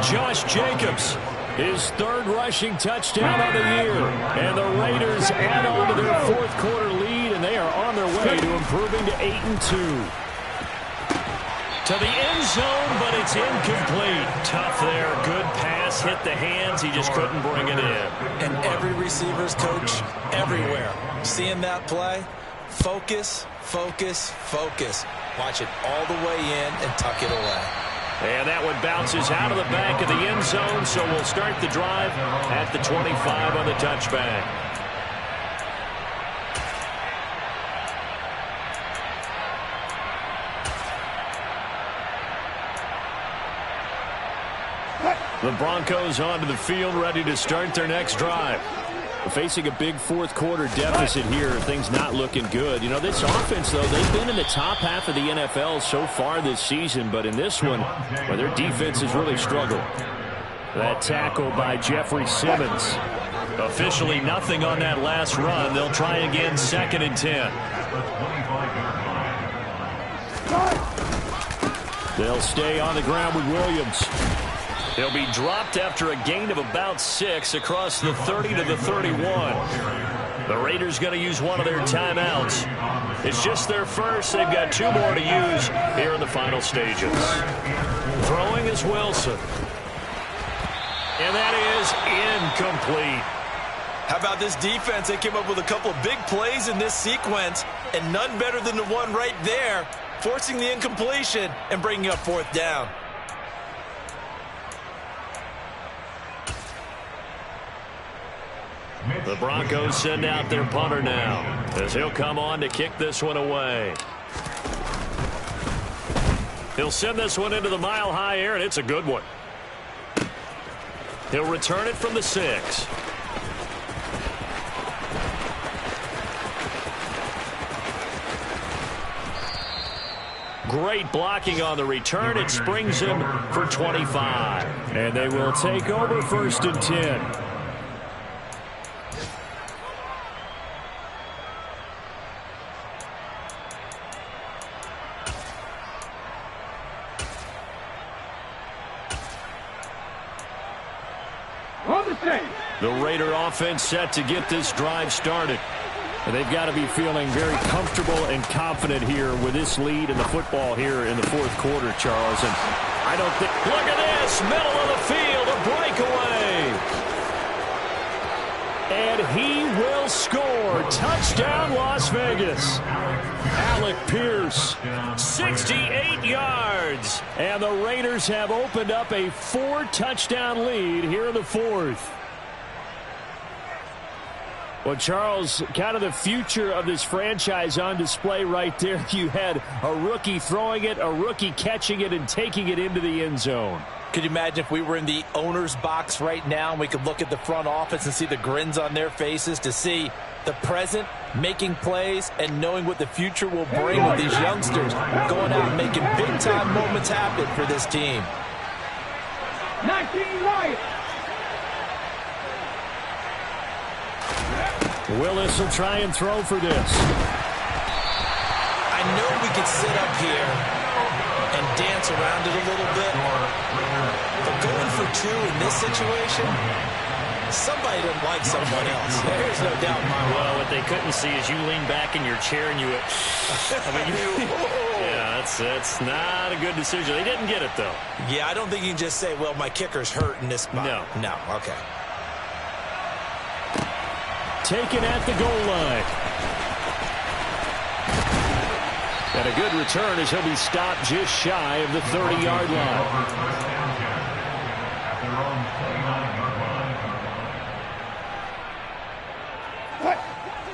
Josh Jacobs, his 3rd rushing touchdown of the year. And the Raiders add on to their 4th quarter lead, and they are on their way to improving to 8-2. To the end zone, but it's incomplete. Tough there. Good pass. Hit the hands. He just couldn't bring it in. And every receiver's coach everywhere. Seeing that play, focus, focus, focus. Watch it all the way in and tuck it away. And that one bounces out of the back of the end zone, so we'll start the drive at the 25 on the touchback. The Broncos onto the field, ready to start their next drive. Facing a big 4th quarter deficit here, things not looking good. You know, this offense, though, they've been in the top half of the NFL so far this season, but in this one, well, their defense has really struggled. That tackle by Jeffrey Simmons. Officially nothing on that last run. They'll try again, 2nd and 10. They'll stay on the ground with Williams. He'll be dropped after a gain of about 6 across the 30 to the 31. The Raiders going to use one of their timeouts. It's just their first. They've got 2 more to use here in the final stages. Throwing is Wilson. And And that is incomplete. How about this defense? They came up with a couple of big plays in this sequence, and none better than the one right there, forcing the incompletion and bringing up fourth down. The Broncos send out their punter now, as he'll come on to kick this one away. He'll send this one into the mile-high air, and it's a good one. He'll return it from the 6. Great blocking on the return. It springs him for 25. And they will take over 1st and 10. The Raider offense set to get this drive started. And they've got to be feeling very comfortable and confident here with this lead in the football here in the 4th quarter, Charles. And I don't think... Look at this! Middle of the field, a breakaway! And he will score. Touchdown, Las Vegas. Alec Pierce, 68 yards. And the Raiders have opened up a 4-touchdown lead here in the 4th. Well, Charles, kind of the future of this franchise on display right there. You had a rookie throwing it, a rookie catching it, and taking it into the end zone. Could you imagine if we were in the owner's box right now and we could look at the front office and see the grins on their faces, to see the present making plays and knowing what the future will bring with these youngsters going out and making big-time moments happen for this team. 19 Lions. Willis will try and throw for this. I know we could sit up here and dance around it a little bit, but going for 2 in this situation, somebody doesn't like someone else. There's no doubt in my mind. Well, what they couldn't see is you lean back in your chair and you... yeah, that's not a good decision. They didn't get it, though. Yeah, I don't think you can just say, well, my kicker's hurt in this spot. No, okay. Taken at the goal line. And a good return as he'll be stopped just shy of the 30-yard line.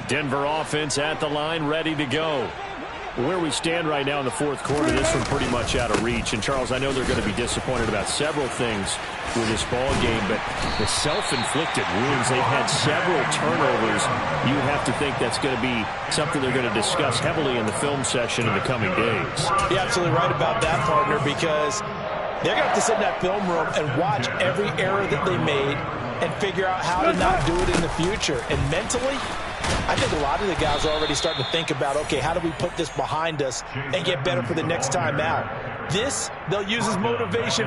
Denver offense at the line, ready to go. Where we stand right now in the 4th quarter, this one pretty much out of reach. And, Charles, I know they're going to be disappointed about several things with this ball game, but the self-inflicted wounds, they've had several turnovers. You have to think that's going to be something they're going to discuss heavily in the film session in the coming days. You're absolutely right about that, partner, because they're going to have to sit in that film room and watch every error that they made and figure out how to not do it in the future. And mentally, I think a lot of the guys are already starting to think about, okay, how do we put this behind us and get better for the next time out? This, they'll use as motivation